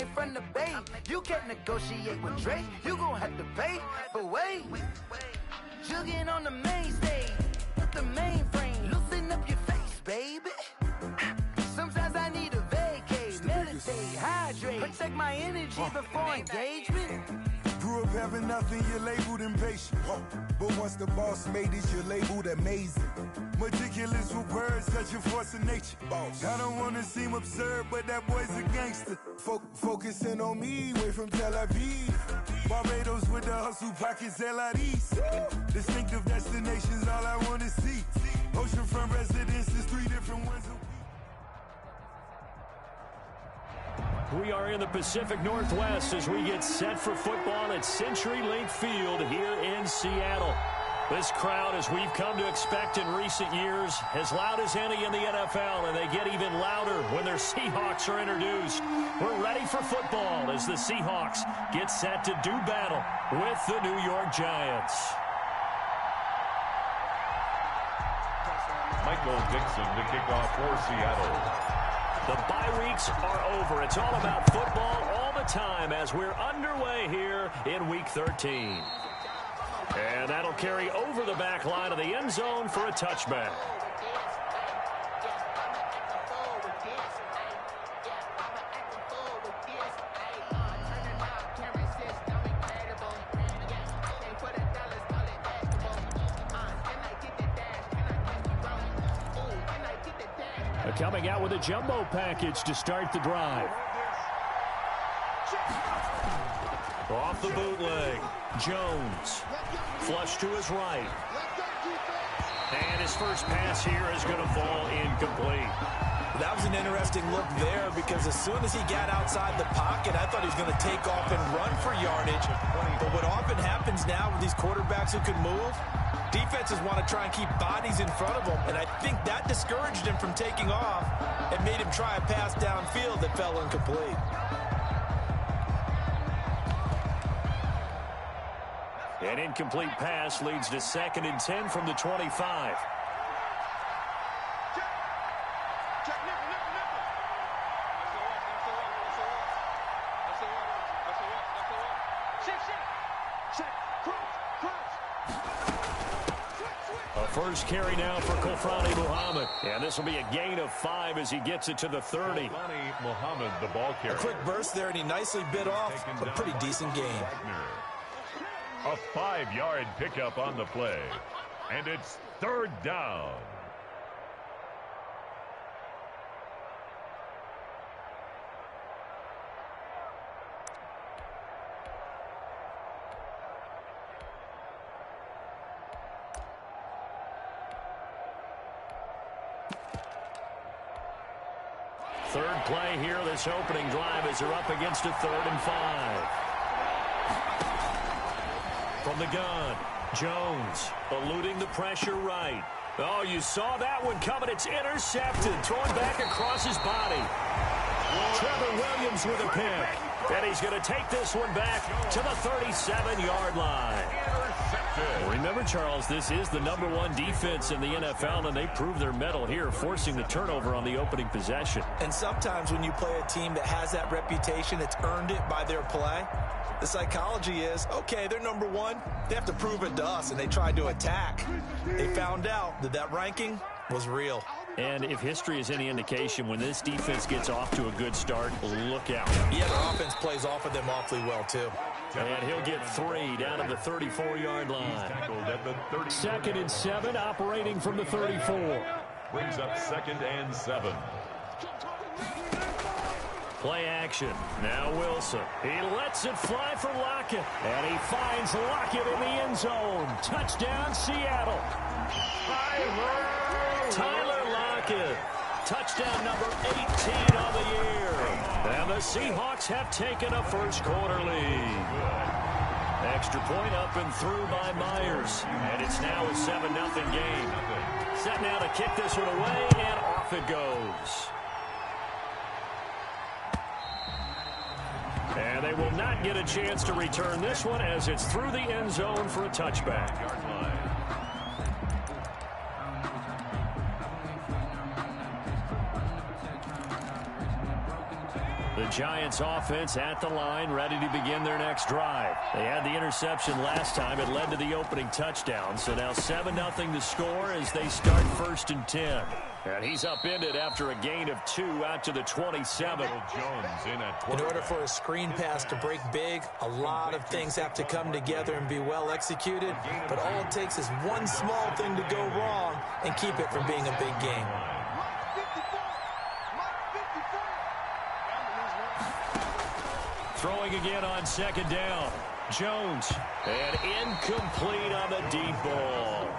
from the bay. You can't negotiate with Drake. You gon' have to pay. But wait, jugging on the main stage, the mainframe, loosen up your face, baby. Sometimes I need a vacate, meditate, hydrate, protect my energy before engagement. Grew up having nothing, you're labeled impatient. But once the boss made it, you're labeled amazing. Meticulous with words, such a force of nature. I don't wanna seem absurd, but that boy's a gangster. Focusing on me, way from Tel Aviv. Barbados with the hustle pockets, LIDs. Distinctive destinations, all I wanna see. Oceanfront residences, 3 different ones a week. We are in the Pacific Northwest as we get set for football at CenturyLink Field here in Seattle. This crowd, as we've come to expect in recent years, as loud as any in the NFL, and they get even louder when their Seahawks are introduced. We're ready for football as the Seahawks get set to do battle with the New York Giants. Michael Dixon to kick off for Seattle. The bye weeks are over. It's all about football all the time as we're underway here in Week 13. And that'll carry over the back line of the end zone for a touchback. Coming out with a jumbo package to start the drive. Off the bootleg, Jones. Flush to his right. And his first pass here is going to fall incomplete. That was an interesting look there because as soon as he got outside the pocket, I thought he was going to take off and run for yardage. But what often happens now with these quarterbacks who can move, defenses want to try and keep bodies in front of them, and I think that discouraged him from taking off and made him try a pass downfield that fell incomplete. An incomplete pass leads to 2nd and 10 from the 25. First carry now for Kofrani Muhammad. And this will be a gain of 5 as he gets it to the 30. Kofrani Muhammad, the ball carrier. A quick burst there, and he nicely bit off a pretty decent gain. A 5-yard pickup on the play. And it's 3rd down. Third play here, this opening drive as they're up against a 3rd and 5. From the gun, Jones eluding the pressure right. Oh, you saw that one coming. It's intercepted, thrown back across his body. Trevor Williams with a pick. And he's going to take this one back to the 37-yard line. Remember, Charles, this is the #1 defense in the NFL, and they prove their mettle here, forcing the turnover on the opening possession. And sometimes when you play a team that has that reputation, it's earned it by their play. The psychology is, okay, they're #1. They have to prove it to us, and they tried to attack. They found out that that ranking was real. And if history is any indication, when this defense gets off to a good start, look out. Yeah, their offense plays off of them awfully well, too. And he'll get 3 down at the 34-yard line. 2nd and 7, operating from the 34. Brings up 2nd and 7. Play action. Now Wilson. He lets it fly for Lockett. And he finds Lockett in the end zone. Touchdown, Seattle. Tyler Lockett. Touchdown number 18 on the year. And the Seahawks have taken a first-quarter lead. Extra point up and through by Myers. And it's now a 7-0 game. Set now to kick this one away, and off it goes. And they will not get a chance to return this one as it's through the end zone for a touchback. The Giants offense at the line, ready to begin their next drive. They had the interception last time. It led to the opening touchdown. So now 7-0 the score as they start 1st and 10. And he's upended after a gain of 2 out to the 27. In order for a screen pass to break big, a lot of things have to come together and be well executed. But all it takes is one small thing to go wrong and keep it from being a big game. Throwing again on 2nd down. Jones. And incomplete on the deep ball.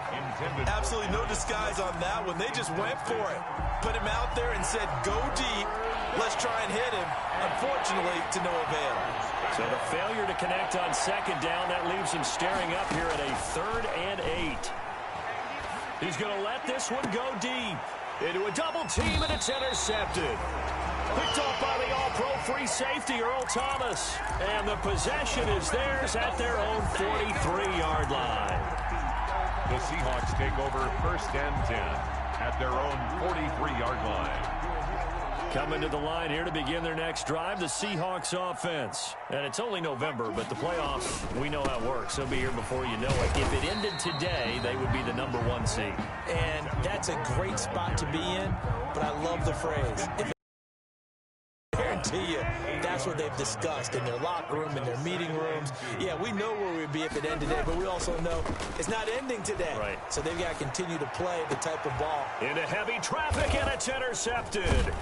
Absolutely no disguise on that one. They just went for it. Put him out there and said, go deep. Let's try and hit him. Unfortunately, to no avail. So the failure to connect on 2nd down, that leaves him staring up here at a 3rd and 8. He's going to let this one go deep. Into a double team, and it's intercepted. Picked off by the all-pro free safety, Earl Thomas. And the possession is theirs at their own 43-yard line. The Seahawks take over 1st and 10 at their own 43-yard line. Coming to the line here to begin their next drive, the Seahawks offense. And it's only November, but the playoffs, we know how it works. They'll be here before you know it. If it ended today, they would be the #1 seed. And that's a great spot to be in, but I love the phrase. I guarantee you, that's what they've discussed in their locker room, in their meeting rooms. Yeah, we know where we'd be if it ended today, but we also know it's not ending today. Right. So they've got to continue to play the type of ball. Into heavy traffic, and it's intercepted.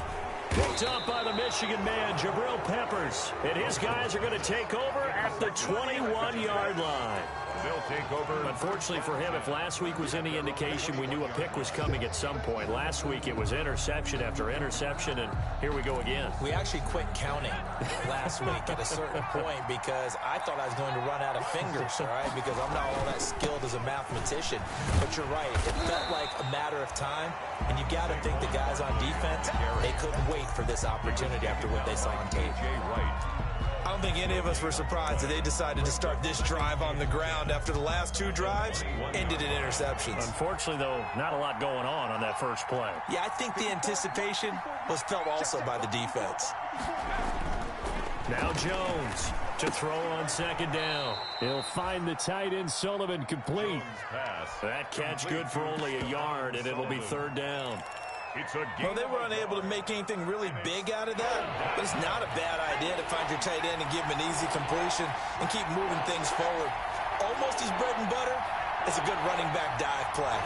Picked up by the Michigan man, Jabril Peppers. And his guys are going to take over at the 21-yard line. They'll take over. Unfortunately for him, if last week was any indication, we knew a pick was coming at some point. Last week it was interception after interception, and here we go again. We actually quit counting last week at a certain point because I thought I was going to run out of fingers, all right, because I'm not all that skilled as a mathematician. But you're right. It felt like a matter of time, and you got to think the guys on defense, they couldn't wait for this opportunity after what they saw on tape. I don't think any of us were surprised that they decided to start this drive on the ground after the last 2 drives ended in interceptions. Unfortunately, though, not a lot going on that first play. Yeah, I think the anticipation was felt also by the defense. Now Jones to throw on 2nd down. He'll find the tight end Sullivan complete. That catch good for only a yard, and it'll be 3rd down. Well, they were unable to make anything really big out of that, but it's not a bad idea to find your tight end and give him an easy completion and keep moving things forward. Almost his bread and butter. It's a good running back dive play.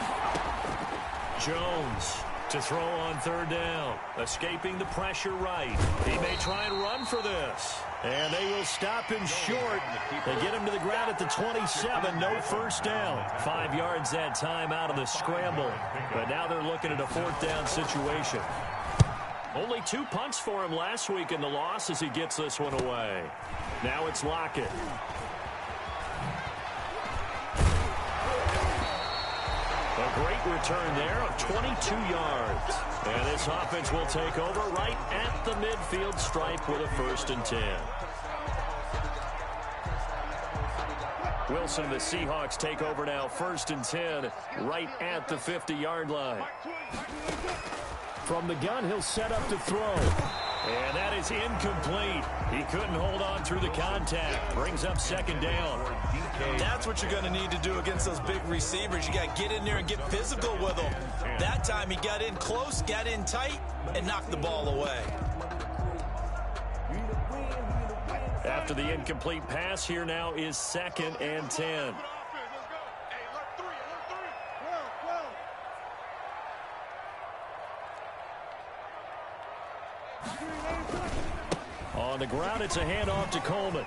Jones to throw on 3rd down. Escaping the pressure right. He may try and run for this. And they will stop him short. They get him to the ground at the 27. No first down. 5 yards that time out of the scramble. But now they're looking at a 4th down situation. Only 2 punts for him last week in the loss as he gets this one away. Now it's Lockett. A great return there of 22 yards. And this offense will take over right at the midfield stripe with a 1st and 10. Wilson and the Seahawks take over now 1st and 10 right at the 50-yard line. From the gun, he'll set up to throw. And that is incomplete. He couldn't hold on through the contact. Brings up 2nd down. That's what you're going to need to do against those big receivers. You got to get in there and get physical with them. That time he got in close, got in tight, and knocked the ball away. After the incomplete pass, here now is 2nd and 10. On the ground, it's a handoff to Coleman.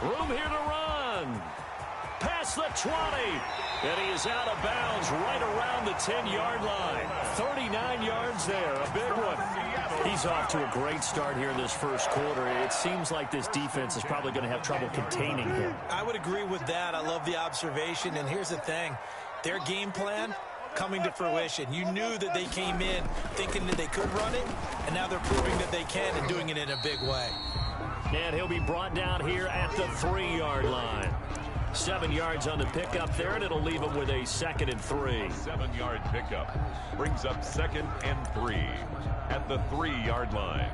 Room here to run. Past the 20. And he is out of bounds right around the 10-yard line. 39 yards there, a big one. He's off to a great start here in this first quarter. It seems like this defense is probably going to have trouble containing him. I would agree with that. I love the observation. And here's the thing. Their game plan coming to fruition. You knew that they came in thinking that they could run it, and now they're proving that they can and doing it in a big way. And he'll be brought down here at the 3-yard line. 7 yards on the pickup there, and it'll leave him with a 2nd and 3. 7-yard pickup brings up 2nd and 3 at the 3-yard line.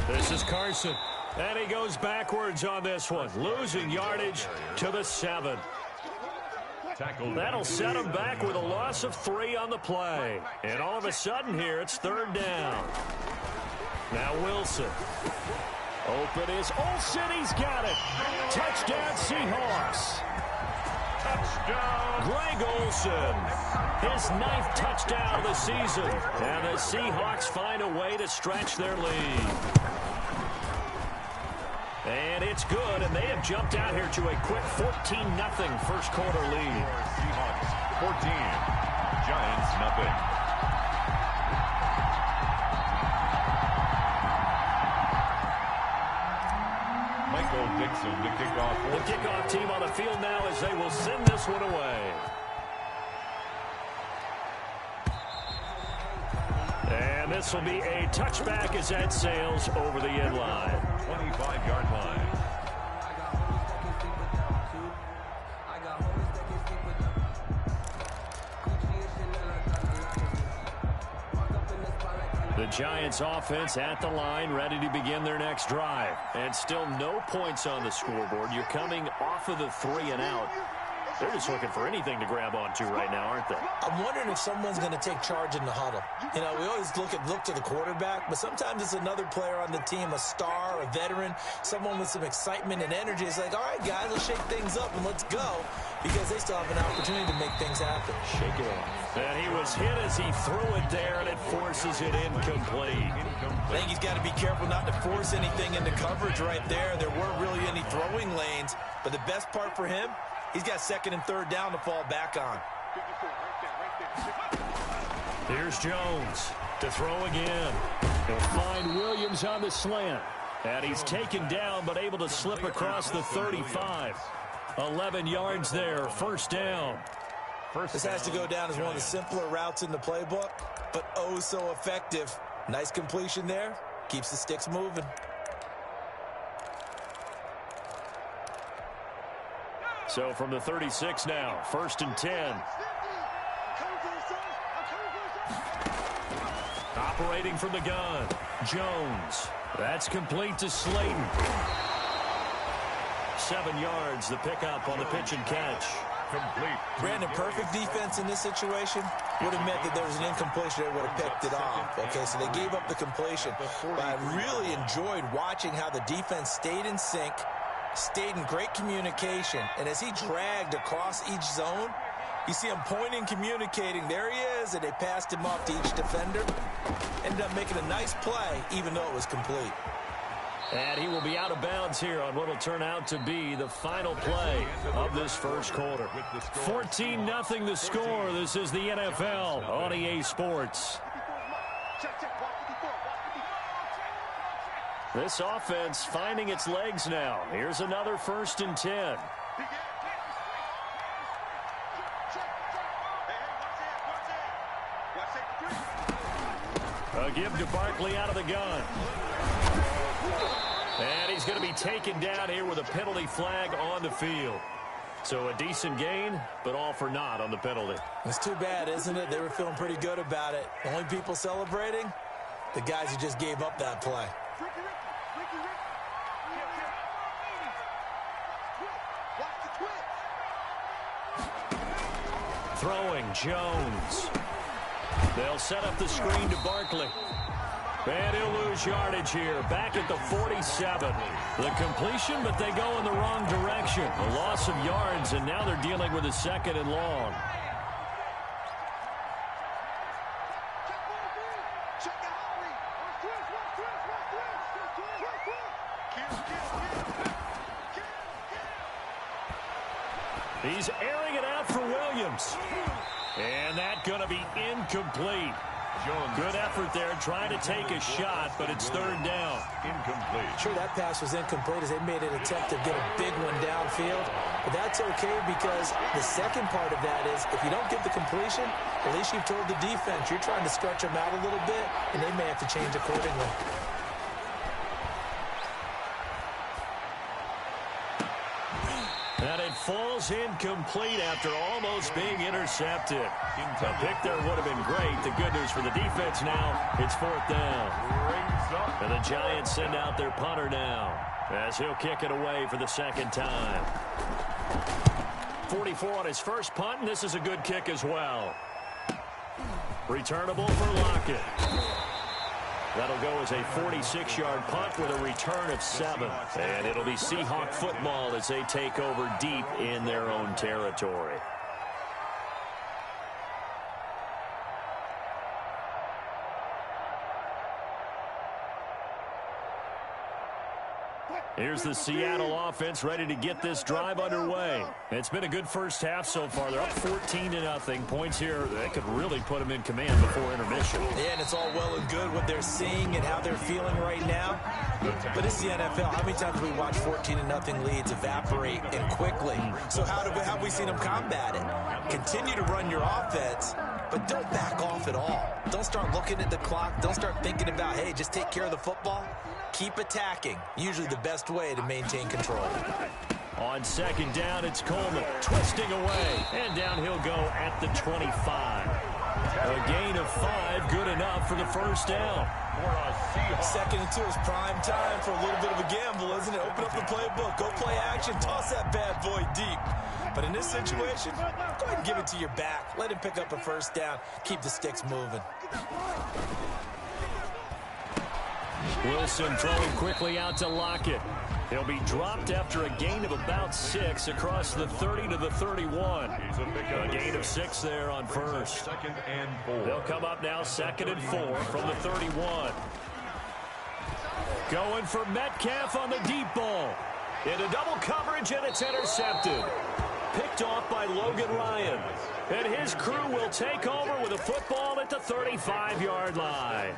This is Carson, and he goes backwards on this one, losing yardage to the 7. That'll set him back with a loss of 3 on the play. And all of a sudden here, it's 3rd down. Now Wilson. Open is Olsen. He's got it. Touchdown, Seahawks. Touchdown. Greg Olsen. His 9th touchdown of the season. And the Seahawks find a way to stretch their lead. And it's good, and they have jumped out here to a quick 14-0 first quarter lead. Seahawks 14, Giants nothing. Michael Dixon, the kickoff. The kickoff team on the field now as they will send this one away. And this will be a touchback as that sails over the end line. 25-yard line. The Giants offense at the line, ready to begin their next drive. And still no points on the scoreboard. You're coming off of the 3 and out. They're just looking for anything to grab onto right now, aren't they? I'm wondering if someone's going to take charge in the huddle. You know, we always look to the quarterback, but sometimes it's another player on the team, a star, a veteran, someone with some excitement and energy. It's like, all right, guys, let's shake things up and let's go, because they still have an opportunity to make things happen. Shake it off. And he was hit as he threw it there, and it forces it incomplete. I think he's got to be careful not to force anything into coverage right there. There weren't really any throwing lanes, but the best part for him, he's got 2nd and 3rd down to fall back on. Here's Jones to throw again. He'll find Williams on the slant. And he's taken down but able to slip across the 35. 11 yards there, 1st down. This has to go down as one of the simpler routes in the playbook, but oh so effective. Nice completion there. Keeps the sticks moving. So from the 36 now, 1st and 10. Operating from the gun, Jones. That's complete to Slayton. 7 yards, the pickup on the pitch and catch. Complete. Brandon, perfect defense in this situation would have meant that there was an incompletion. They would have picked it off. Okay, so they gave up the completion. But I really enjoyed watching how the defense stayed in sync, stayed in great communication, and as he dragged across each zone, you see him pointing, communicating. There he is, and they passed him off to each defender. Ended up making a nice play, even though it was complete. And he will be out of bounds here on what will turn out to be the final play of this first quarter. 14-0 the score. This is the NFL on EA Sports. This offense finding its legs now. Here's another 1st and 10. A give to Barkley out of the gun. And he's going to be taken down here with a penalty flag on the field. So a decent gain, but all for naught on the penalty. It's too bad, isn't it? They were feeling pretty good about it. The only people celebrating, the guys who just gave up that play. Throwing, Jones. They'll set up the screen to Barkley. And he'll lose yardage here, back at the 47. The completion, but they go in the wrong direction. A loss of yards, and now they're dealing with a 2nd and long. He's airing it out for Williams. And that's going to be incomplete. Good effort there, trying to take a shot, but it's 3rd down. Incomplete. Sure, that pass was incomplete as they made an attempt to get a big one downfield. But that's okay, because the second part of that is if you don't get the completion, at least you've told the defense you're trying to stretch them out a little bit, and they may have to change accordingly. And it falls incomplete after almost being intercepted. A pick there would have been great. The good news for the defense now, it's 4th down. And the Giants send out their punter now as he'll kick it away for the 2nd time. 44 on his first punt, and this is a good kick as well. Returnable for Lockett. That'll go as a 46-yard punt with a return of 7. And it'll be Seahawk football as they take over deep in their own territory. Here's the Seattle offense ready to get this drive underway. It's been a good first half so far. They're up 14-0. Points here, that could really put them in command before intermission. Yeah, and it's all well and good what they're seeing and how they're feeling right now. But it's the NFL. How many times have we watched 14-0 leads evaporate and quickly? So how have we seen them combat it? Continue to run your offense, but don't back off at all. Don't start looking at the clock. Don't start thinking about, hey, just take care of the football. Keep attacking. Usually the best way to maintain control. On 2nd down, it's Coleman twisting away. And down he'll go at the 25. A gain of 5, good enough for the 1st down. 2nd and 2 is prime time for a little bit of a gamble, isn't it? Open up the playbook. Go play action. Toss that bad boy deep. But in this situation, go ahead and give it to your back. Let him pick up a 1st down. Keep the sticks moving. Wilson throwing quickly out to Lockett. He'll be dropped after a gain of about 6 across the 30 to the 31. A gain of 6 there on 1st. They'll come up now 2nd and 4 from the 31. Going for Metcalf on the deep ball. Into double coverage, and it's intercepted. Picked off by Logan Ryan. And his crew will take over with a football at the 35-yard line.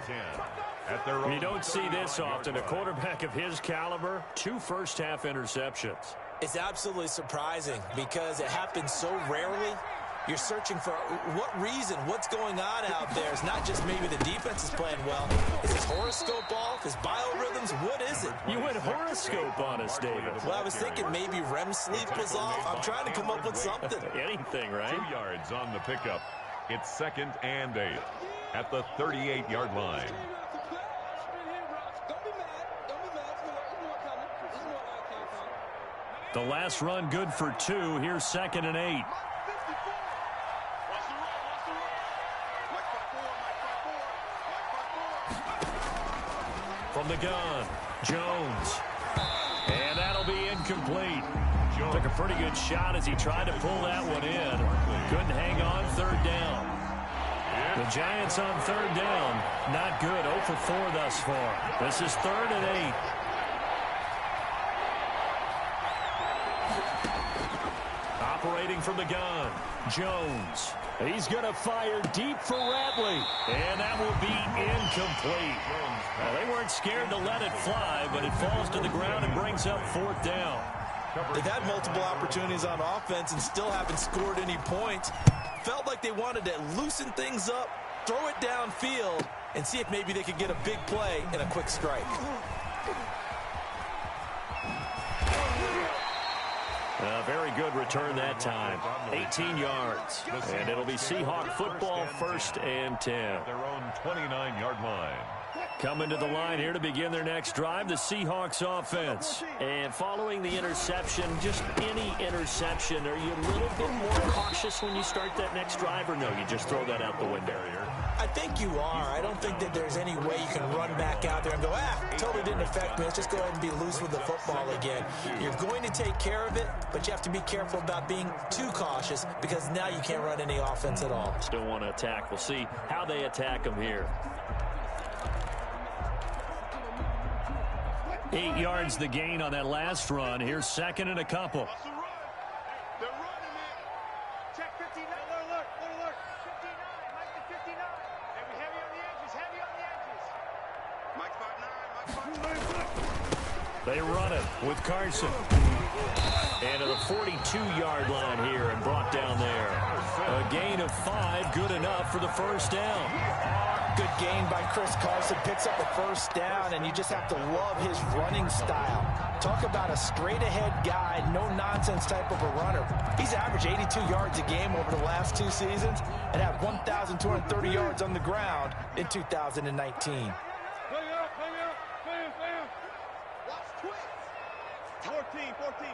You don't see this often. A quarterback of his caliber, 2 first-half interceptions. It's absolutely surprising because it happens so rarely. You're searching for what reason, what's going on out there. It's not just maybe the defense is playing well. Is his horoscope off? His biorhythms? What is it? You went horoscope on us, David. Well, I was thinking maybe REM sleep was off. I'm trying to come up with something. Anything, right? 2 yards on the pickup. It's 2nd and 8 at the 38-yard line. The last run good for 2. Here's 2nd and 8. From the gun, Jones. And that'll be incomplete. Took a pretty good shot as he tried to pull that one in. Couldn't hang on 3rd down. The Giants on 3rd down. Not good. 0 for 4 thus far. This is 3rd and 8. Operating from the gun, Jones. He's going to fire deep for Radley. And that will be incomplete. Well, they weren't scared to let it fly, but it falls to the ground and brings up 4th down. They've had multiple opportunities on offense and still haven't scored any points. Felt like they wanted to loosen things up, throw it downfield, and see if maybe they could get a big play and a quick strike. A very good return that time. 18 yards. And it'll be Seahawk football, 1st and 10. Their own 29-yard line. Coming to the line here to begin their next drive, the Seahawks offense. And following the interception, just any interception, are you a little bit more cautious when you start that next drive, or no, you just throw that out the window? I think you are. I don't think that there's any way you can run back out there and go, totally didn't affect me. Let's just go ahead and be loose with the football again. You're going to take care of it, but you have to be careful about being too cautious because now you can't run any offense at all. Still want to attack. We'll see how they attack them here. 8 yards the gain on that last run. Here's 2nd and a couple. They run it with Carson. And to the 42-yard line here and brought down there. A gain of 5, good enough for the 1st down. Good gain by Chris Carson. Picks up a 1st down, and you just have to love his running style. Talk about a straight-ahead guy, no-nonsense type of a runner. He's averaged 82 yards a game over the last 2 seasons and had 1,230 yards on the ground in 2019. 14.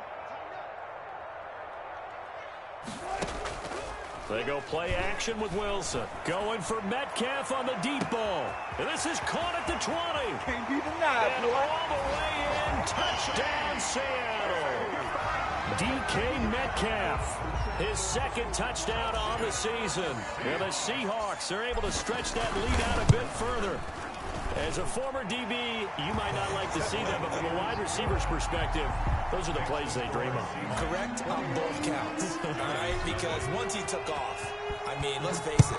They go play action with Wilson. Going for Metcalf on the deep ball. And this is caught at the 20. Can't be denied, and all the way in. Touchdown, Seattle. DK Metcalf. His second touchdown on the season. And the Seahawks are able to stretch that lead out a bit further. As a former DB, you might not like to see them, but from a wide receiver's perspective, those are the plays they dream of. Correct on both counts, all right? Because once he took off, I mean, let's face it,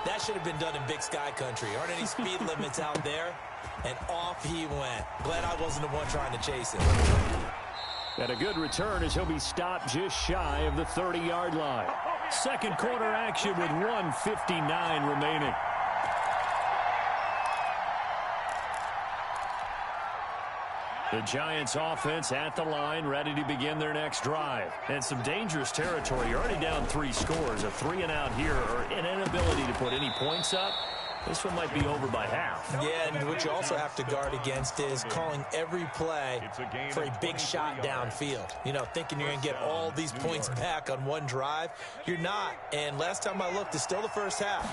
that should have been done in Big Sky Country. Aren't any speed limits out there? And off he went. Glad I wasn't the one trying to chase him. And a good return as he'll be stopped just shy of the 30-yard line. Second quarter action with 1:59 remaining. The Giants offense at the line, ready to begin their next drive. And some dangerous territory. You're already down 3 scores. A 3-and-out here, or an inability to put any points up. This one might be over by half. Yeah, and what you also have to guard against is calling every play for a big shot downfield. You know, thinking you're going to get all these points back on one drive. You're not. And last time I looked, it's still the first half.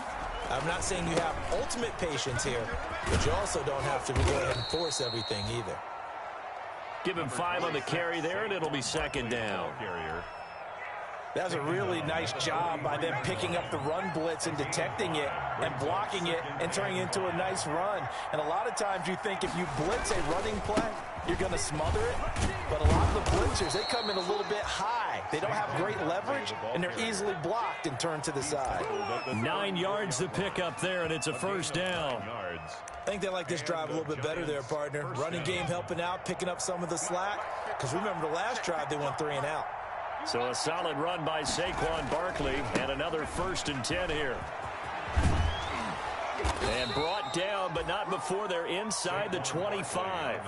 I'm not saying you have ultimate patience here, but you also don't have to go ahead and force everything either. Give him 5 on the carry there, and it'll be second down. That was a really nice job by them picking up the run blitz and detecting it and blocking it and turning it into a nice run. And a lot of times you think if you blitz a running play, you're going to smother it. But a lot of the blitzers, they come in a little bit high. They don't have great leverage, and they're easily blocked and turned to the side. 9 yards to pick up there, and it's a first down. I think they like this drive a little bit better there, partner. Running game helping out, picking up some of the slack. Because remember, the last drive, they went 3-and-out. So a solid run by Saquon Barkley, and another 1st and 10 here. And brought down, but not before they're inside the 25.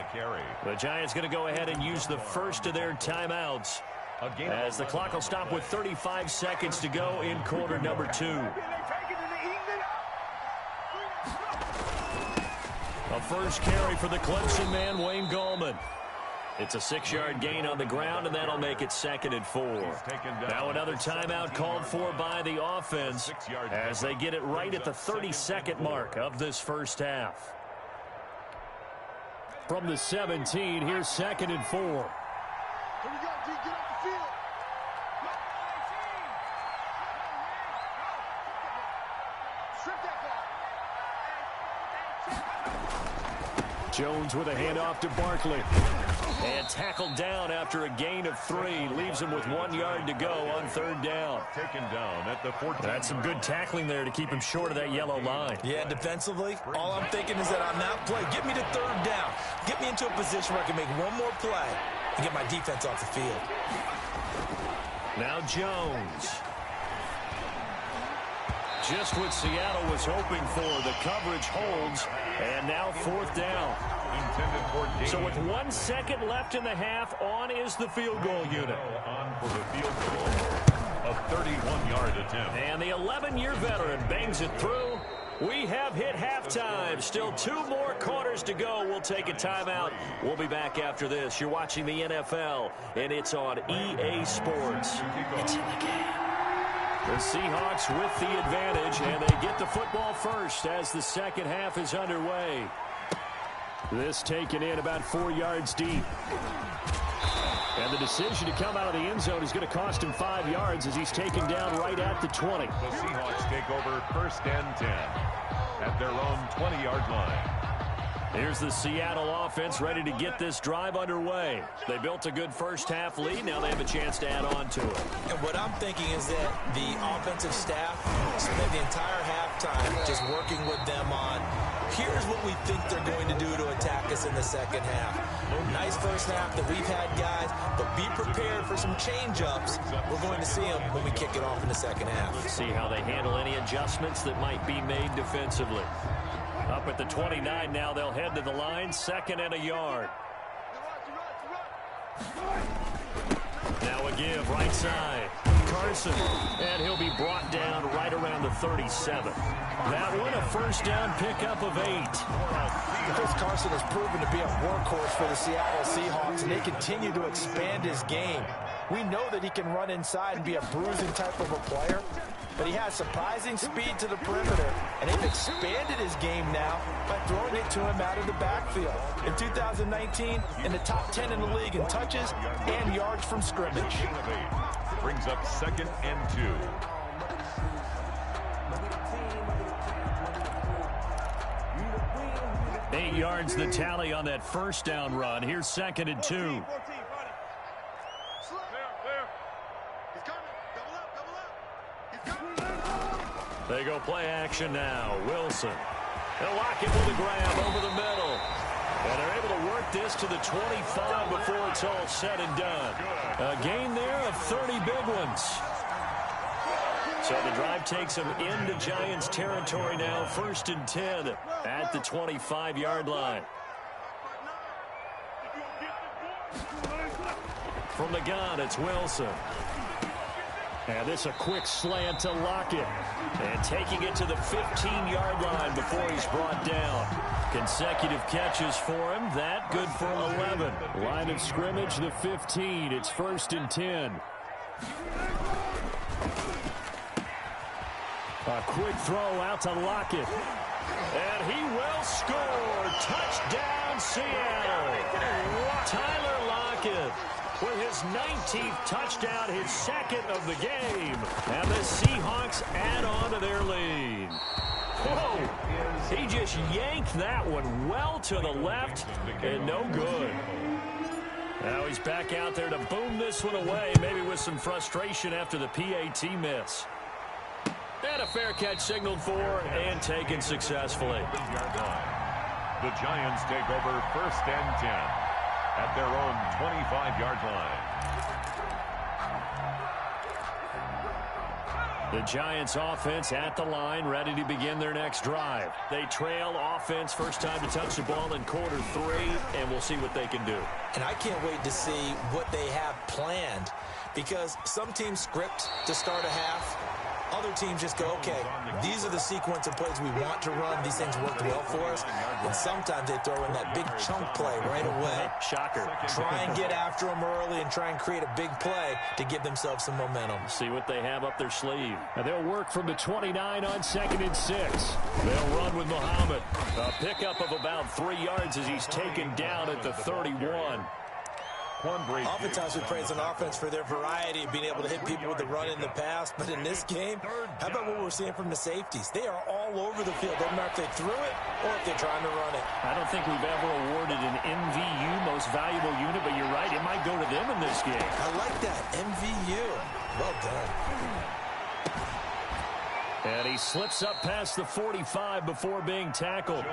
The Giants going to go ahead and use the first of their timeouts, as the clock will stop with 35 seconds to go in quarter number 2. A first carry for the Clemson man, Wayne Gallman. It's a 6-yard gain on the ground, and that'll make it 2nd and 4. Now another timeout called for by the offense as they get it right at the 32nd mark of this first half. From the 17, here's 2nd and 4. Here we go, D. Get off the field. Strip that ball. Jones with a handoff to Barkley. And tackled down after a gain of 3. Leaves him with 1 yard to go on 3rd down. Taken down at the 14. That's some good tackling there to keep him short of that yellow line. Yeah, defensively, all I'm thinking is that on that play, get me to 3rd down. Get me into a position where I can make one more play and get my defense off the field. Now Jones. Just what Seattle was hoping for. The coverage holds, and now 4th down. So with 1 second left in the half, on is the field goal unit. On for the field goal, a 31-yard attempt. And the 11-year veteran bangs it through. We have hit halftime. Still 2 more quarters to go. We'll take a timeout. We'll be back after this. You're watching the NFL, and it's on EA Sports. It's in the game. The Seahawks with the advantage, and they get the football first as the second half is underway. This taken in about 4 yards deep. And the decision to come out of the end zone is going to cost him 5 yards as he's taken down right at the 20. The Seahawks take over 1st and 10 at their own 20-yard line. Here's the Seattle offense ready to get this drive underway. They built a good first half lead. Now they have a chance to add on to it. And what I'm thinking is that the offensive staff spent the entire halftime just working with them on, here's what we think they're going to do to attack us in the second half. Nice first half that we've had, guys, but be prepared for some change-ups. We're going to see them when we kick it off in the second half. See how they handle any adjustments that might be made defensively. Up at the 29 now, they'll head to the line, 2nd and a yard. Now a give right side. Carson, and he'll be brought down right around the 37. That one, a first down pickup of 8. Chris Carson has proven to be a workhorse for the Seattle Seahawks, and they continue to expand his game. We know that he can run inside and be a bruising type of a player, but he has surprising speed to the perimeter, and they've expanded his game now by throwing it to him out of the backfield. In 2019, in the top 10 in the league in touches and yards from scrimmage. Brings up 2nd and 2. Eight yards the tally on that first down run. Here's 2nd and 2. They go play action now. Wilson. They'll lock it with a grab over the middle. And they're able to work this to the 25 before it's all said and done. A gain there of 30 big ones. So the drive takes them into Giants territory now. 1st and 10 at the 25-yard line. From the gun, it's Wilson. And this a quick slant to Lockett. And taking it to the 15-yard line before he's brought down. Consecutive catches for him. That good for 11. Line of scrimmage, the 15. It's 1st and 10. A quick throw out to Lockett. And he will score. Touchdown, Seattle. Tyler Lockett with his 19th touchdown, his 2nd of the game. And the Seahawks add on to their lead. Whoa! He just yanked that one well to the left and no good. Now he's back out there to boom this one away, maybe with some frustration after the PAT miss. And a fair catch signaled for and taken successfully. The Giants take over 1st and 10 at their own 25-yard line. The Giants offense at the line, ready to begin their next drive. They trail offense, first time to touch the ball in quarter 3, and we'll see what they can do. And I can't wait to see what they have planned, because some teams script to start a half. Other teams just go, okay, these are the sequence of plays we want to run. These things worked well for us. And sometimes they throw in that big chunk play right away. Shocker. Try and get after them early and try and create a big play to give themselves some momentum. See what they have up their sleeve. And they'll work from the 29 on 2nd and 6. They'll run with Muhammad. A pickup of about 3 yards as he's taken down at the 31. Oftentimes we praise an offense for their variety of being able to hit people with the run in the past, but in this game, how about what we're seeing from the safeties? They are all over the field. Doesn't matter if they threw it or if they're trying to run it. I don't think we've ever awarded an MVU, most valuable unit, but you're right, it might go to them in this game. I like that, MVU. Well done. And he slips up past the 45 before being tackled.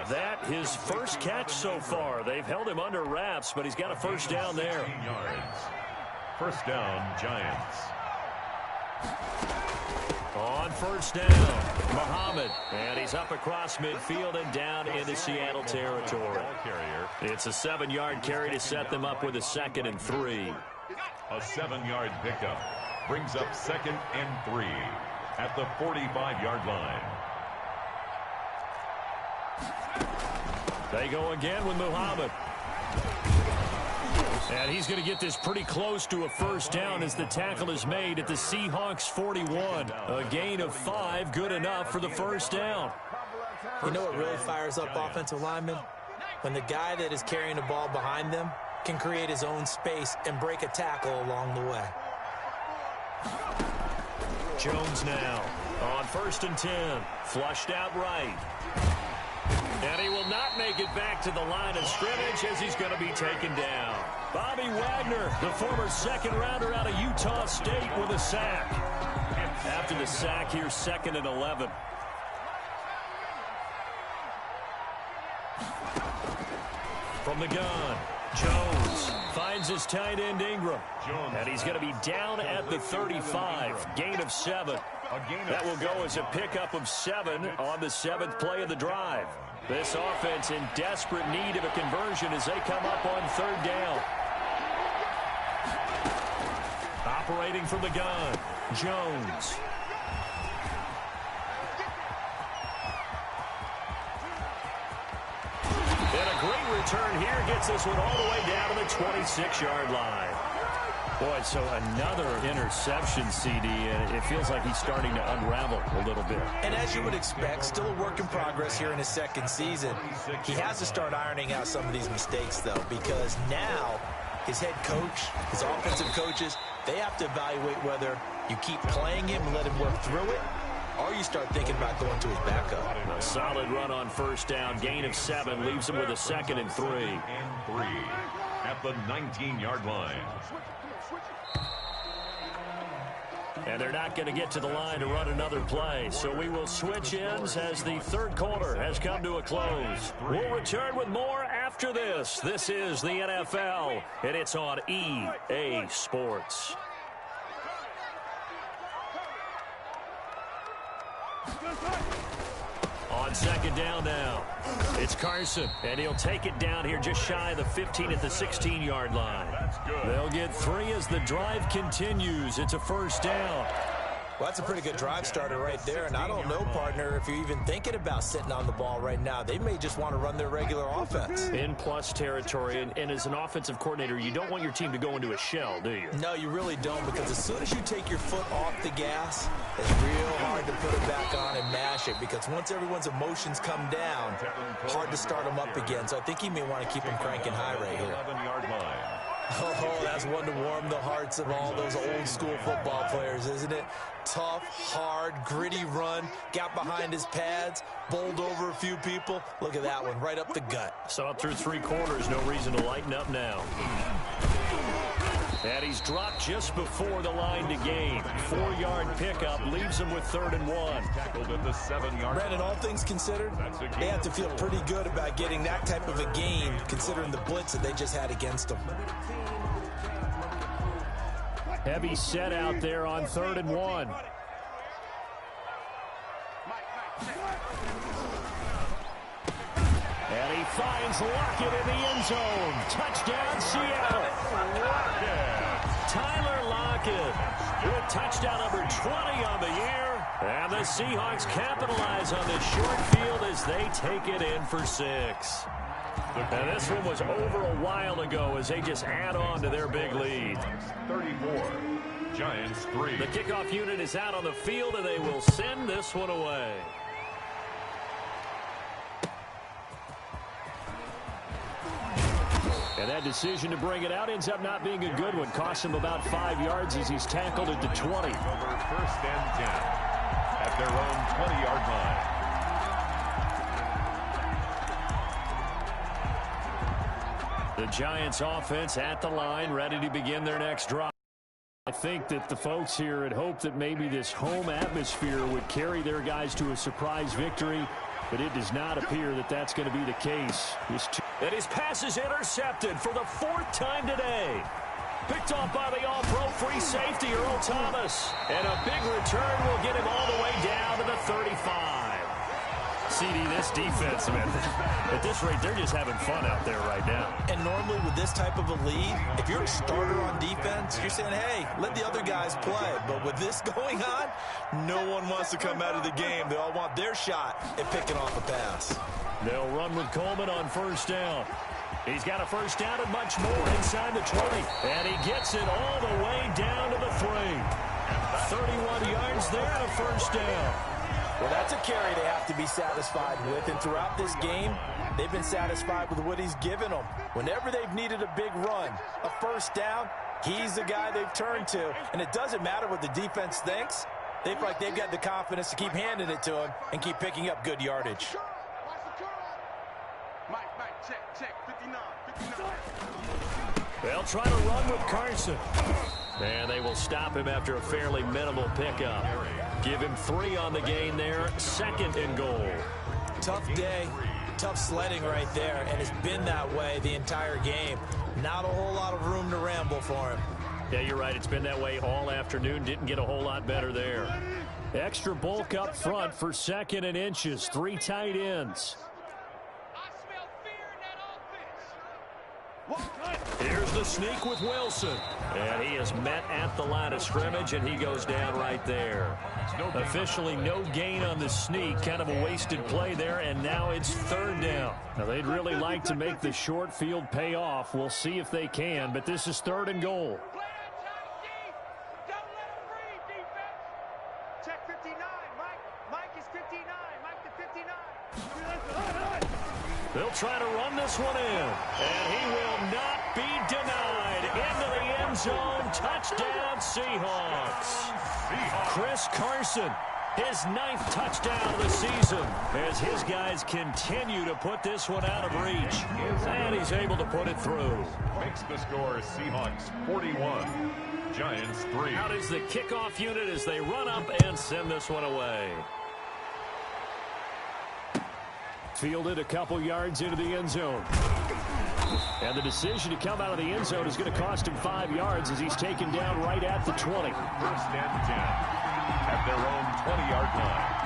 That his first catch so far. They've held him under wraps, but he's got a first down there. First down, Giants. On first down, Muhammad. And he's up across midfield and down into Seattle territory. It's a 7-yard carry to set them up with a 2nd and 3. A 7-yard pickup brings up 2nd and 3. At the 45-yard line. They go again with Muhammad. And he's going to get this pretty close to a first down as the tackle is made at the Seahawks 41. A gain of 5, good enough for the first down. You know what really fires up offensive linemen? When the guy that is carrying the ball behind them can create his own space and break a tackle along the way. Jones now on 1st and 10. Flushed out right. And he will not make it back to the line of scrimmage as he's going to be taken down. Bobby Wagner, the former 2nd rounder out of Utah State, with a sack. After the sack, here's 2nd and 11. From the gun, Jones finds his tight end Ingram. And he's going to be down at the 35. Gain of 7. That will go as a pickup of 7 on the 7th play of the drive. This offense in desperate need of a conversion as they come up on 3rd down. Operating from the gun, Jones. And a great return here gets this one all the way down to the 26-yard line. Boy, so another interception, CD, and it feels like he's starting to unravel a little bit. And as you would expect, still a work in progress here in his second season. He has to start ironing out some of these mistakes, though, because now his head coach, his offensive coaches, they have to evaluate whether you keep playing him and let him work through it, or you start thinking about going to his backup. A solid run on first down. Gain of 7 leaves him with a 2nd and 3. At the 19-yard line. And they're not going to get to the line to run another play. So we will switch ends as the third quarter has come to a close. We'll return with more after this. This is the NFL, and it's on EA Sports. On second down now, it's Carson, and he'll take it down here just shy of the 15 at the 16-yard line. They'll get 3 as the drive continues. It's a first down. Well, that's a pretty good drive starter right there, and I don't know, partner, if you're even thinking about sitting on the ball right now. They may just want to run their regular offense. In plus territory, and as an offensive coordinator, you don't want your team to go into a shell, do you? No, you really don't, because as soon as you take your foot off the gas, it's real hard to put it back on and mash it, because once everyone's emotions come down, hard to start them up again. So I think he may want to keep them cranking high right here. 11-yard line. Oh, that's one to warm the hearts of all those old-school football players, isn't it? Tough, hard, gritty run, got behind his pads, bowled over a few people. Look at that one, right up the gut. So up through 3 quarters, no reason to lighten up now. And he's dropped just before the line to gain. 4-yard pickup leaves him with 3rd and 1. Tackled at the 7-yard. Brandon, all things considered, they have to feel pretty good about getting that type of a gain, considering the blitz that they just had against them. Heavy set out there on 3rd and 1. And he finds Lockett in the end zone. Touchdown, Seattle. Tyler Lockett with touchdown number 20 on the year. And the Seahawks capitalize on this short field as they take it in for 6. And this one was over a while ago as they just add on to their big lead. 34, Giants 3. The kickoff unit is out on the field, and they will send this one away. And that decision to bring it out ends up not being a good one. Costs him about 5 yards as he's tackled at the 20. Over 1st and 10 at their own 20-yard line. The Giants offense at the line, ready to begin their next drive. I think that the folks here had hoped that maybe this home atmosphere would carry their guys to a surprise victory, but it does not appear that that's going to be the case. And his pass is intercepted for the 4th time today. Picked off by the all-pro free safety, Earl Thomas. And a big return will get him all the way down to the 35. CD, this defense, man, at this rate, they're just having fun out there right now. And normally with this type of a lead, if you're a starter on defense, you're saying, hey, let the other guys play. But with this going on, no one wants to come out of the game. They all want their shot at picking off a pass. They'll run with Coleman on first down. He's got a first down and much more inside the 20. And he gets it all the way down to the 3. 31 yards there and a first down. Well, that's a carry they have to be satisfied with. And throughout this game, they've been satisfied with what he's given them. Whenever they've needed a big run, a first down, he's the guy they've turned to. And it doesn't matter what the defense thinks. They feel like they've got the confidence to keep handing it to him and keep picking up good yardage. They'll try to run with Carson. And they will stop him after a fairly minimal pickup. Give him 3 on the gain there. 2nd and goal. Tough day, tough sledding right there, and it's been that way the entire game. Not a whole lot of room to ramble for him. Yeah, you're right. It's been that way all afternoon. Didn't get a whole lot better there. Extra bulk up front for 2nd and inches. 3 tight ends. Here's the sneak with Wilson. And he is met at the line of scrimmage, and he goes down right there. Officially no gain on the sneak. Kind of a wasted play there, and now it's third down. Now, they'd really like to make the short field pay off. We'll see if they can, but this is 3rd and goal. Check 59. Mike is 59. Mike to 59. They'll try to run this one in, and he will not be denied. Into the end zone, touchdown Seahawks. Chris Carson, his 9th touchdown of the season, as his guys continue to put this one out of reach. And he's able to put it through. Makes the score Seahawks 41, Giants 3. Out is the kickoff unit as they run up and send this one away. Fielded a couple yards into the end zone. And the decision to come out of the end zone is going to cost him 5 yards as he's taken down right at the 20. 1st and 10 at their own 20-yard line.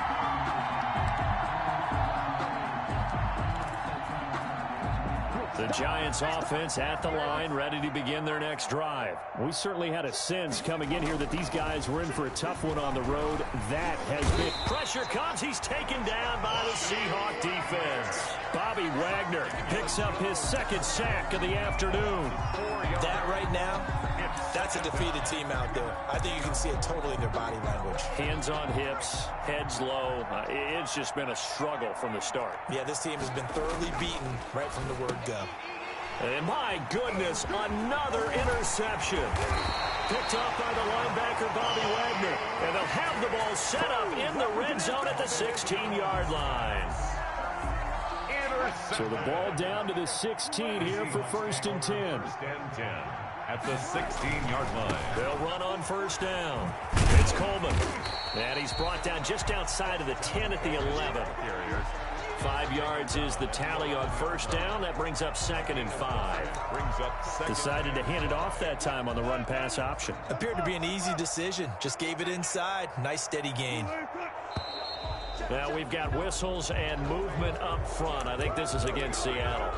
The Giants offense at the line, ready to begin their next drive. We certainly had a sense coming in here that these guys were in for a tough one on the road. That has been... Pressure comes. He's taken down by the Seahawk defense. Bobby Wagner picks up his 2nd sack of the afternoon. That right now, that's a defeated team out there. I think you can see it totally in their body language. Hands on hips, heads low. It's just been a struggle from the start. Yeah, this team has been thoroughly beaten right from the word go. And my goodness, another interception. Picked off by the linebacker, Bobby Wagner. And they'll have the ball set up in the red zone at the 16-yard line. So the ball down to the 16 here for 1st and 10. 1st and 10 at the 16-yard line. They'll run on 1st down. It's Coleman. And he's brought down just outside of the 10 at the 11. 5 yards is the tally on 1st down. That brings up 2nd and 5. Decided to hand it off that time on the run-pass option. Appeared to be an easy decision. Just gave it inside. Nice steady gain. Now we've got whistles and movement up front. I think this is against Seattle.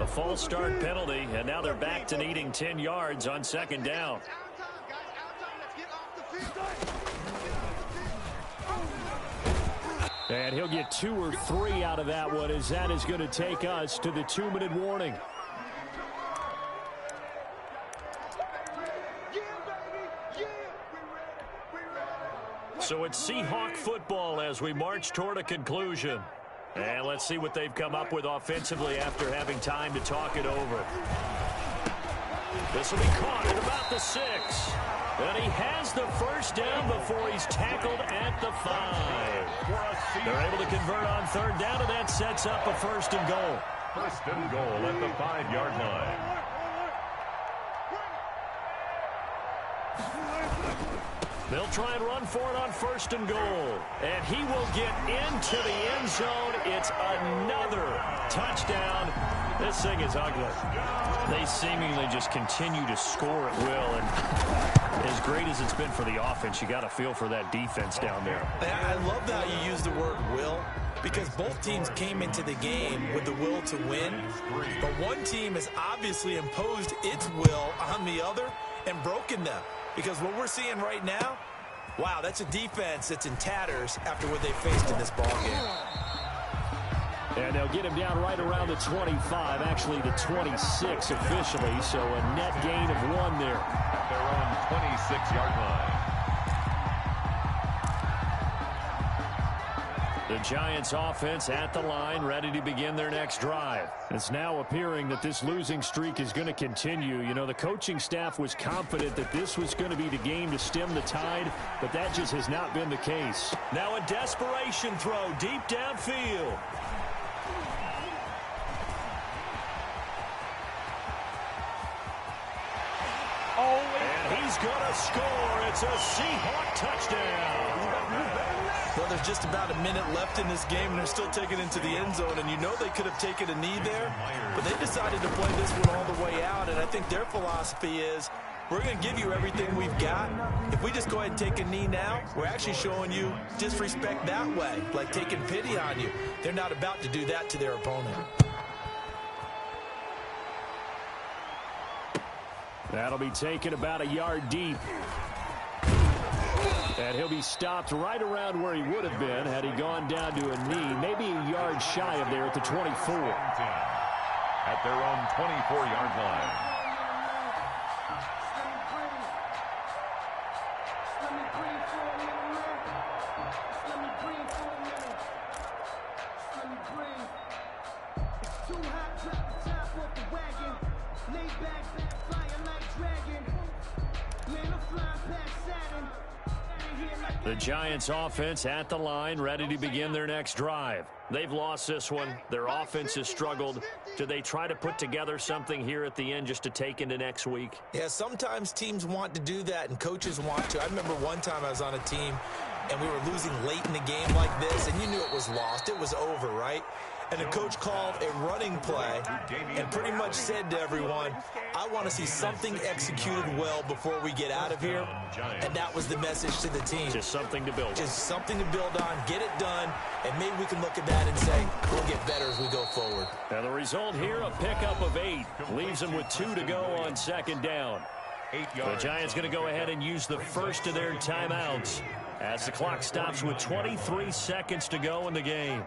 A false start penalty, and now they're back to needing 10 yards on 2nd down. And he'll get 2 or 3 out of that one, as that is going to take us to the 2-minute warning. So it's Seahawk football as we march toward a conclusion. And let's see what they've come up with offensively after having time to talk it over. This will be caught at about the 6. And he has the 1st down before he's tackled at the 5. They're able to convert on 3rd down, and that sets up a 1st and goal. 1st and goal at the 5-yard line. They'll try and run for it on 1st and goal. And he will get into the end zone. It's another touchdown. This thing is ugly. They seemingly just continue to score at will. And as great as it's been for the offense, you got to feel for that defense down there. I love how you use the word will, because both teams came into the game with the will to win. But one team has obviously imposed its will on the other and broken them. Because what we're seeing right now, wow, that's a defense that's in tatters after what they faced in this ballgame. And they'll get him down right around the 25, actually the 26 officially, so a net gain of 1 there. At their own 26-yard line. The Giants offense at the line, ready to begin their next drive. It's now appearing that this losing streak is going to continue. You know, the coaching staff was confident that this was going to be the game to stem the tide, but that just has not been the case. Now a desperation throw deep downfield. And he's going to score. It's a Seahawk touchdown. Well, there's just about a minute left in this game, and they're still taking it into the end zone. And you know they could have taken a knee there, but they decided to play this one all the way out. And I think their philosophy is, we're going to give you everything we've got. If we just go ahead and take a knee now, we're actually showing you disrespect that way, like taking pity on you. They're not about to do that to their opponent. That'll be taken about a yard deep. And he'll be stopped right around where he would have been had he gone down to a knee, maybe a yard shy of there at the 24. At their own 24-yard line. The Giants offense at the line, ready to begin their next drive. They've lost this one. Their offense has struggled. Do they try to put together something here at the end just to take into next week? Yeah, sometimes teams want to do that and coaches want to. I remember one time I was on a team and we were losing late in the game like this, and you knew it was lost. It was over, right? And the coach called a running play and pretty much said to everyone, I want to see something executed well before we get out of here. And that was the message to the team. Just something to build on. Just something to build on, get it done, and maybe we can look at that and say, we'll get better as we go forward. And the result here, a pickup of 8. Leaves them with 2 to go on second down. The Giants going to go ahead and use the first of their timeouts as the clock stops with 23 seconds to go in the game.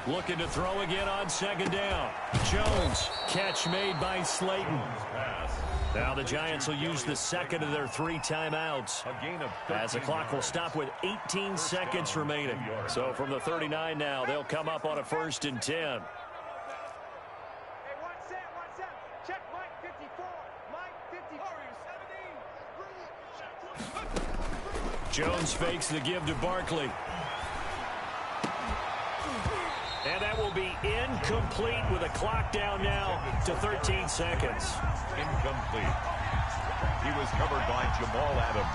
Looking to throw again on second down. Jones, catch made by Slayton. Now the Giants will use the second of their 3 timeouts as the clock will stop with 18 seconds remaining. So from the 39 now, they'll come up on a 1st and 10. Check Mike 54. Mike 54. Jones fakes the give to Barkley. And that will be incomplete with a clock down now to 13 seconds. Incomplete. He was covered by Jamal Adams.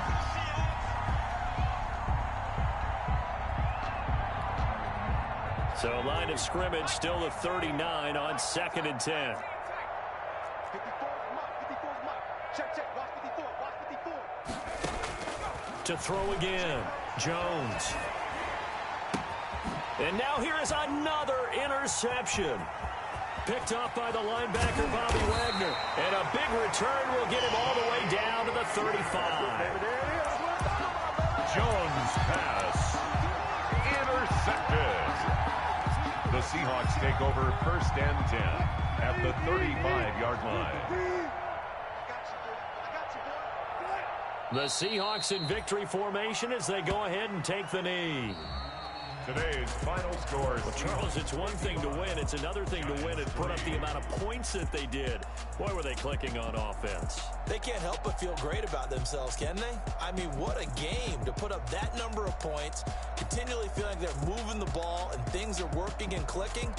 So line of scrimmage still the 39 on 2nd and 10. 54 Mike. Check. Watch 54. Watch 54. To throw again. Jones. And now here is another interception. Picked off by the linebacker, Bobby Wagner. And a big return will get him all the way down to the 35. Jones pass. Intercepted. The Seahawks take over 1st and 10 at the 35-yard line. The Seahawks in victory formation as they go ahead and take the knee. Today's final score. Well, Charles, it's one thing to win. It's another thing to win and put up the amount of points that they did. Boy, were they clicking on offense. They can't help but feel great about themselves, can they? I mean, what a game to put up that number of points, continually feeling like they're moving the ball and things are working and clicking.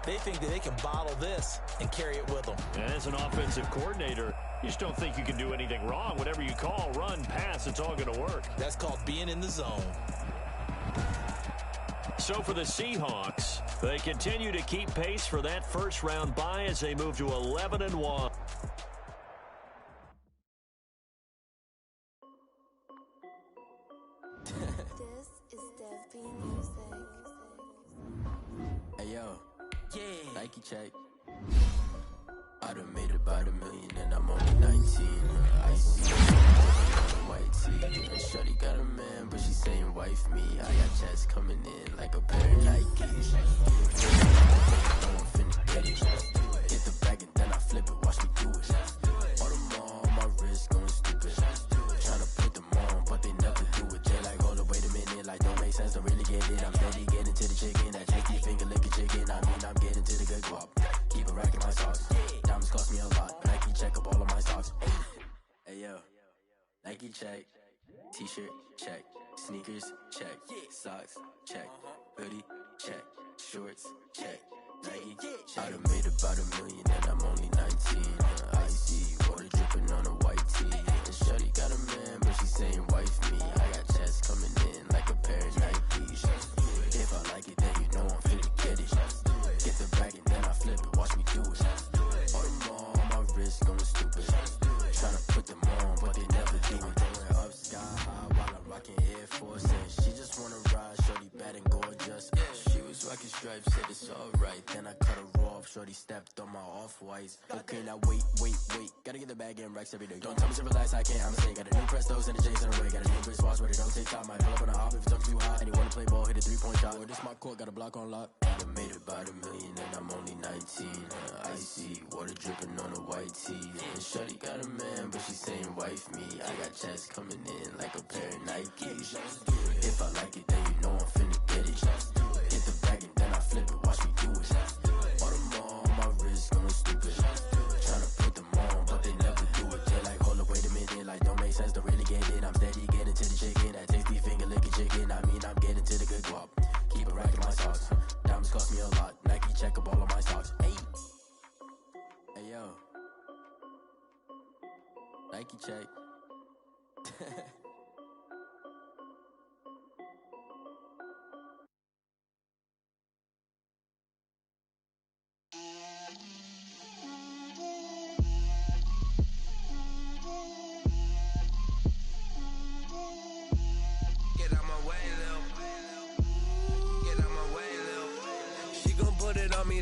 They think that they can bottle this and carry it with them. And as an offensive coordinator, you just don't think you can do anything wrong. Whatever you call, run, pass, it's all going to work. That's called being in the zone. So for the Seahawks, they continue to keep pace for that first-round bye as they move to 11-1. This is Dev B Music. Hey yo, yeah, Nike check. I done made about $1 million and I'm only 19. I see white tee. And shorty got a man, but she saying wife me. I got checks coming in like a pair of Nikes. I'm finna get it. Get the bag and then I flip it. Watch me do it. All them on my wrist going stupid. Tryna put them on, but they never do it. They like, hold up, wait a minute. Like, don't make sense, don't really get it. I'm steady getting to the chicken. That tricky finger licking chicken. I mean, I'm getting to the good guap. Keep a rack in my socks. Diamonds cost me a lot. Nike check up all of my socks. Hey yo, Nike check. T-shirt check. Sneakers check. Socks check. Hoodie check. Shorts check. Nike I done made about $1 million and I'm only 19. Icy water dripping on a white tee. And shorty got a man, but she saying wife me. I got checks coming in like a pair of Nikes. If I like it, then you know I'm finna get it. Get the bag and then I flip it. Watch me do it. All them on my wrist going stupid. Tryna put them on, but they never do it. Going up sky high while I'm rocking Air Force. And she just wanna ride, shorty bad and gorgeous. She was Rocket stripes said it's alright. Then I cut her off. Shorty stepped on my off-whites. Okay, now wait. Gotta get the bag and racks every day. Don't tell me to relax, I can't, I'm saying. Got a new Prestos and the J's in the way. Got a new Chris Watch, but it don't take time. Might pull up on the hop if it talks too hot. And you wanna play ball, hit a 3-point shot. Or this my court, got a block on lock. I made it by the million and I'm only 19. Icy, water dripping on a white tee. And shorty got a man, but she saying wife me. I got checks coming in like a pair of Nikes. If I like it, then you know I'm finna get it. Hit the bag and then I flip it, watch me do it. All them on my wrist going stupid. Tryna put them on, but they never do it. They like, hold up, wait a minute, like don't make sense, don't really get it. I'm steady getting to the chicken, that tasty finger licking chicken. I mean, I'm getting to the good guap. Keep a rack in my socks. Diamonds cost me a lot. Nike check up all of my socks. Hey yo, Nike check.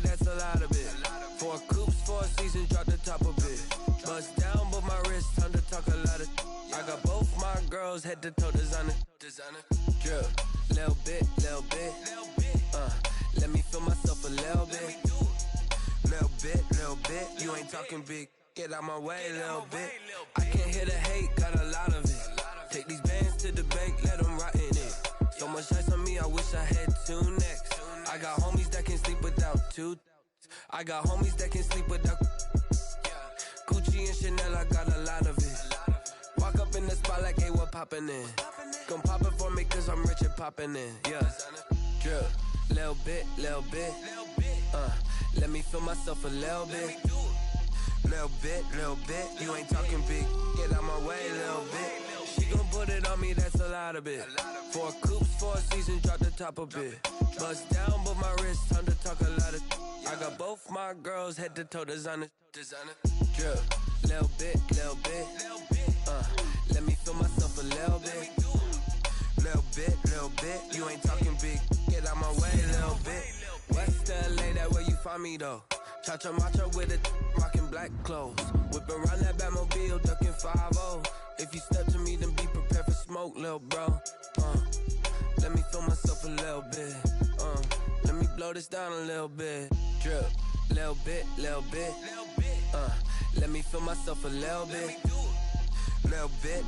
That's a lot of it. 4 coops, 4 seasons, drop the top of it. Bust down, but my wrist, time to talk a lot of. I got both my girls head to toe designer. Drip, little bit. Let me feel myself a little bit. Little bit. You ain't talking big. Get out my way, little bit. I can't hear the hate, got a lot of it. Take these bands to the bank, let them rot in it. So much ice on me, I wish I had 2 necks. I got homies that can sleep without 2. I got homies that can sleep without Gucci and Chanel, I got a lot of it. Walk up in the spot like, hey, what poppin' in? Gon' pop it for me cause I'm rich and poppin' in. Yeah, drip, little bit. Let me feel myself a little bit. Little bit. You ain't talking big. Get out my way, little bit. She gon' put it on me, that's a lot of it. 4 coops, 4 seasons, drop the top a bit. Bust down, but my wrist, time to talk a lot of. I got both my girls head to toe designer. Drip, little bit. Let me feel myself a little bit. Little bit. You ain't talking big. Get out my way, little bit. West LA, that where you find me though. Cha-cha matcha with it, rockin' black clothes. Whip around that Batmobile, ducking 5-0. If you step to me, then be prepared for smoke, lil' bro. Let me feel myself a little bit. Let me blow this down a little bit. Drip, little bit. Let me feel myself a little bit. Little bit.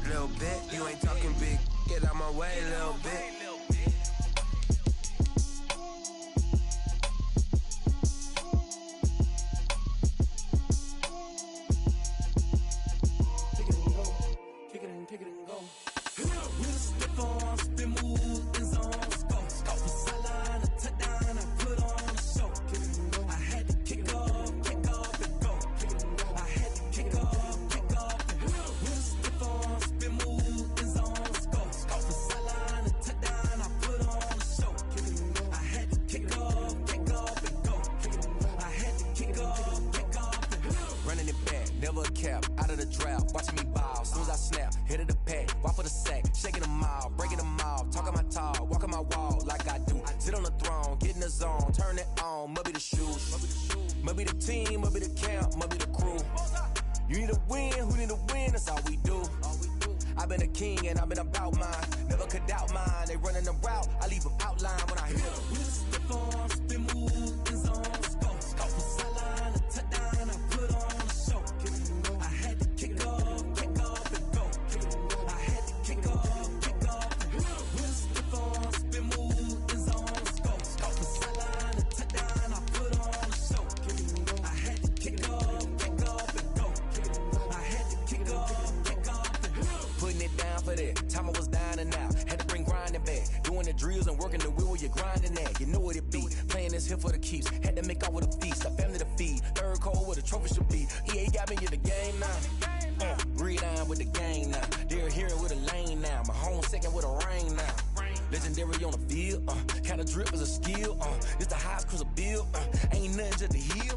You ain't talking big. Get out my way, little bit. It's the highest cruise a bill. Ain't nothing just to heal.